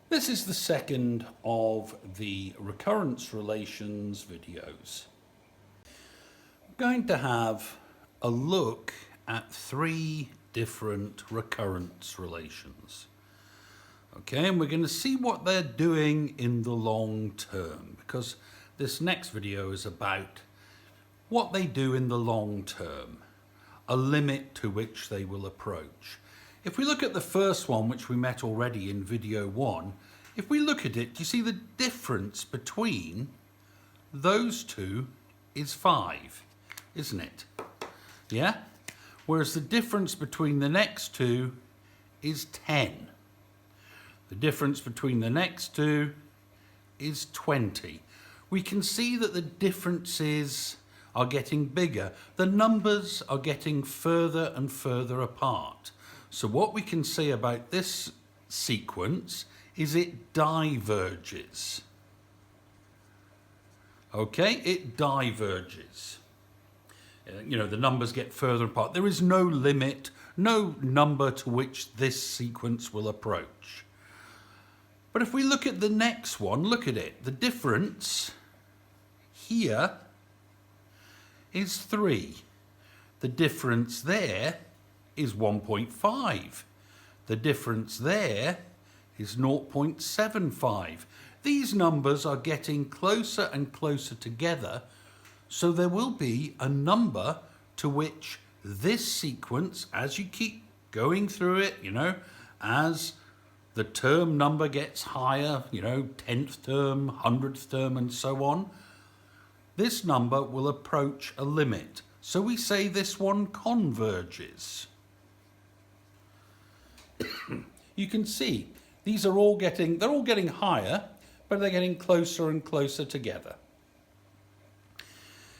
This is the second of the recurrence relations videos. I'm going to have a look at three different recurrence relations. Okay, and we're going to see what they're doing in the long term, because this next video is about what they do in the long term, a limit to which they will approach. If we look at the first one, which we met already in video 1, if we look at it, you see the difference between those two is 5, isn't it? Yeah? Whereas the difference between the next two is 10. The difference between the next two is 20. We can see that the differences are getting bigger. The numbers are getting further and further apart. So what we can say about this sequence is it diverges. Okay, it diverges. The numbers get further apart. There is no limit, no number to which this sequence will approach. But if we look at the next one, look at it. The difference here is 3. The difference there is 1.5. The difference there is 0.75. These numbers are getting closer and closer together, so there will be a number to which this sequence, as you keep going through it, as the term number gets higher, 10th term, 100th term, and so on, this number will approach a limit. So we say this one converges. You can see these are they're all getting higher, but they're getting closer and closer together.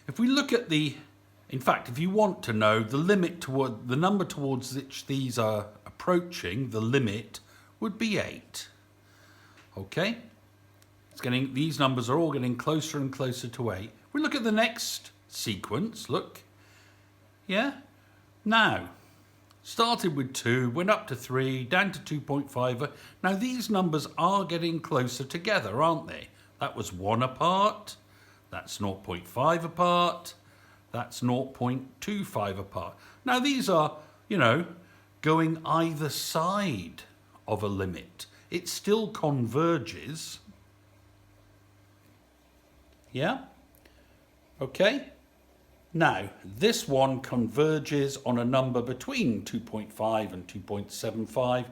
If we look at in fact, if you want to know the limit toward the number towards which these are approaching, the limit would be 8. Okay? These numbers are all getting closer and closer to 8. We look at the next sequence, look. Yeah? Now, started with 2, went up to 3, down to 2.5. Now these numbers are getting closer together, aren't they? That was 1 apart, that's 0.5 apart, that's 0.25 apart. Now these are, going either side of a limit. It still converges. Yeah? Okay? Now, this one converges on a number between 2.5 and 2.75.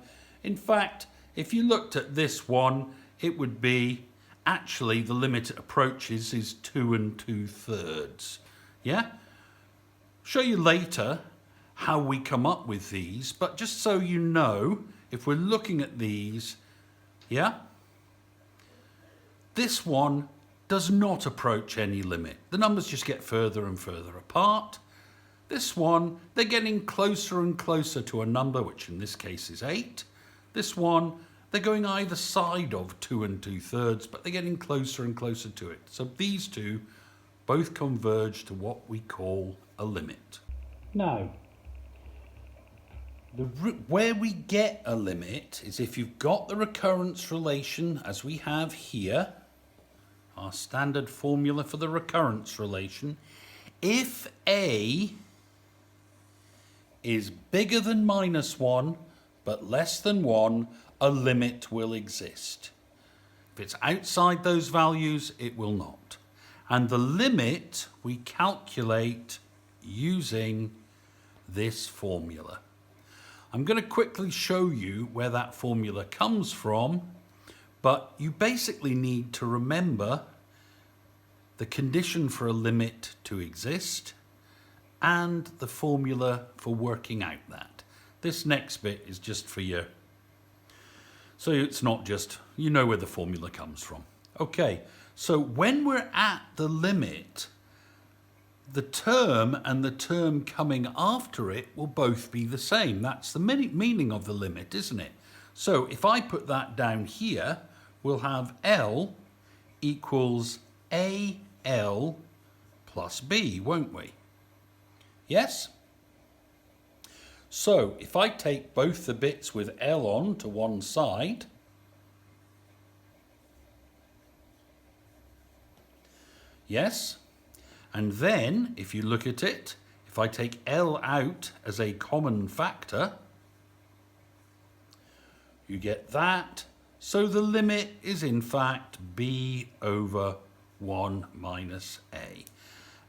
In fact, if you looked at this one, it would be, actually the limit it approaches is 2 2/3. Yeah? Show you later how we come up with these, but just so you know, if we're looking at these, yeah? This one does not approach any limit. The numbers just get further and further apart. This one, they're getting closer and closer to a number, which in this case is 8. This one, they're going either side of 2 2/3, but they're getting closer and closer to it. So these two both converge to what we call a limit. Now, where we get a limit is if you've got the recurrence relation, as we have here, our standard formula for the recurrence relation. If A is bigger than -1 but less than 1, a limit will exist. If it's outside those values, it will not. And the limit we calculate using this formula. I'm going to quickly show you where that formula comes from, but you basically need to remember the condition for a limit to exist and the formula for working out that. This next bit is just for you. So it's not just, you know where the formula comes from. Okay, so when we're at the limit, the term and the term coming after it will both be the same. That's the meaning of the limit, isn't it? So if I put that down here, we'll have L equals AL plus B, won't we? Yes? So if I take both the bits with L on to one side, Yes? And then, if you look at it, if I take L out as a common factor, you get that. So the limit is in fact b over 1 minus a.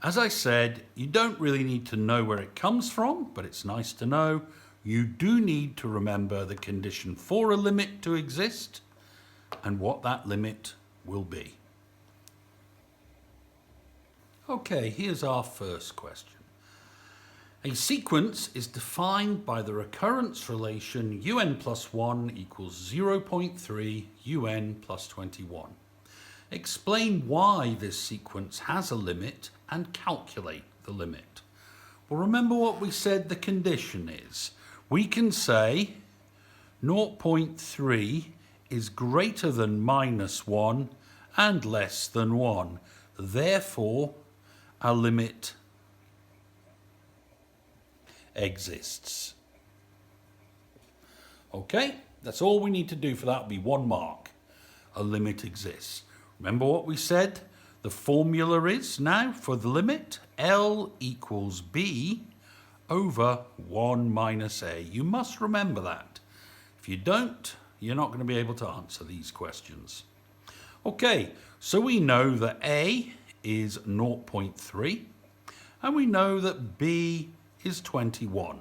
As I said, you don't really need to know where it comes from, but it's nice to know. You do need to remember the condition for a limit to exist and what that limit will be. Okay, here's our first question. A sequence is defined by the recurrence relation un plus 1 equals 0.3 un plus 21. Explain why this sequence has a limit and calculate the limit. Well, remember what we said the condition is. We can say 0.3 is greater than minus 1 and less than 1. Therefore, a limit exists. Okay, that's all we need to do for that will be 1 mark. A limit exists. Remember what we said? The formula is now for the limit L equals B over 1 minus A. You must remember that. If you don't, you're not going to be able to answer these questions. Okay, so we know that A is 0.3 and we know that B is 21.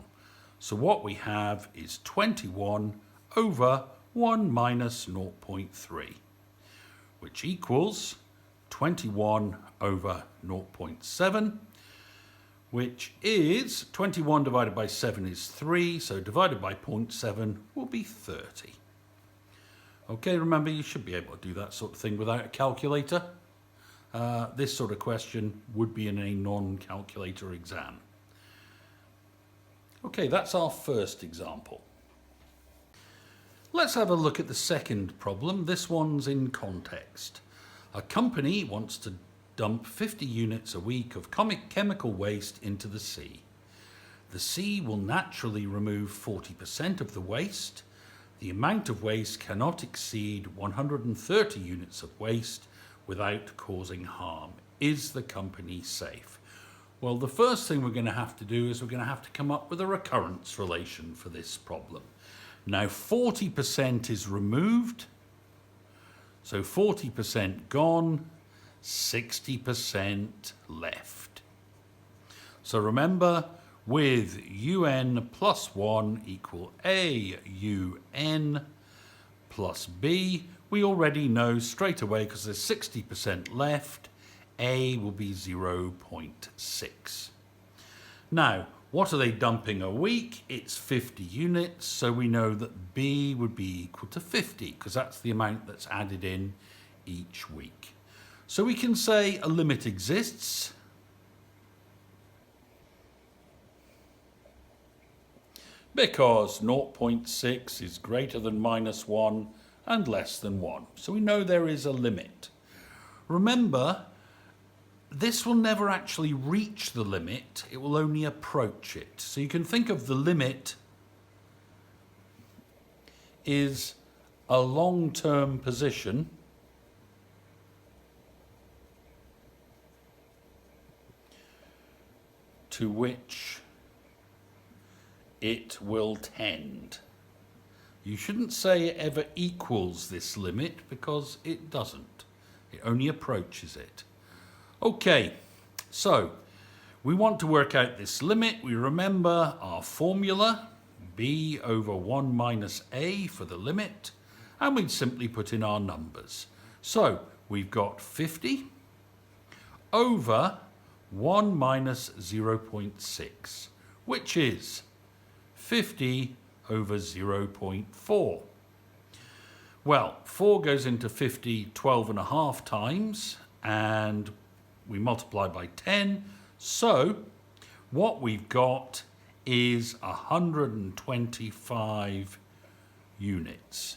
So what we have is 21 over 1 minus 0.3, which equals 21 over 0.7, which is 21 divided by 7 is 3, so divided by 0.7 will be 30. Okay, remember you should be able to do that sort of thing without a calculator. This sort of question would be in a non-calculator exam. Okay, that's our first example. Let's have a look at the second problem. This one's in context. A company wants to dump 50 units a week of chemical waste into the sea. The sea will naturally remove 40% of the waste. The amount of waste cannot exceed 130 units of waste without causing harm. Is the company safe? Well, the first thing we're going to have to do is we're going to have to come up with a recurrence relation for this problem. Now 40% is removed, so 40% gone, 60% left. So remember, with un plus 1 equal AUN plus B, we already know straight away, because there's 60% left, A will be 0.6. Now, what are they dumping a week? It's 50 units, so we know that B would be equal to 50, because that's the amount that's added in each week. So we can say a limit exists. Because 0.6 is greater than minus 1 and less than 1. So we know there is a limit. Remember, this will never actually reach the limit, it will only approach it. So you can think of the limit is a long-term position to which it will tend. You shouldn't say it ever equals this limit, because it doesn't. It only approaches it. Okay, so we want to work out this limit. We remember our formula, b over 1 minus a for the limit, and we'd simply put in our numbers. So we've got 50 over 1 minus 0.6, which is 50 over 0.4. Well, 4 goes into 50 12.5 times, and we multiply by 10. So what we've got is 125 units.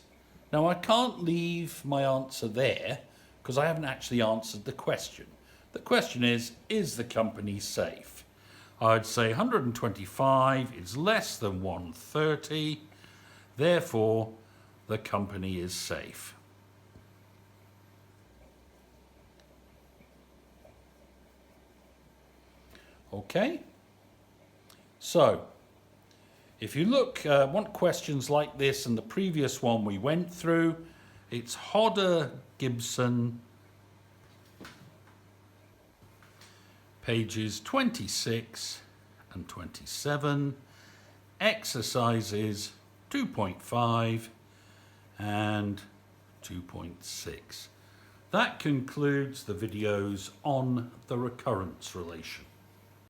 Now I can't leave my answer there because I haven't actually answered the question. The question is the company safe? I'd say 125 is less than 130, therefore the company is safe. Okay? So, if you look, want questions like this and the previous one we went through, it's Hodder Gibson, pages 26 and 27, exercises 2.5 and 2.6. That concludes the videos on the recurrence relation.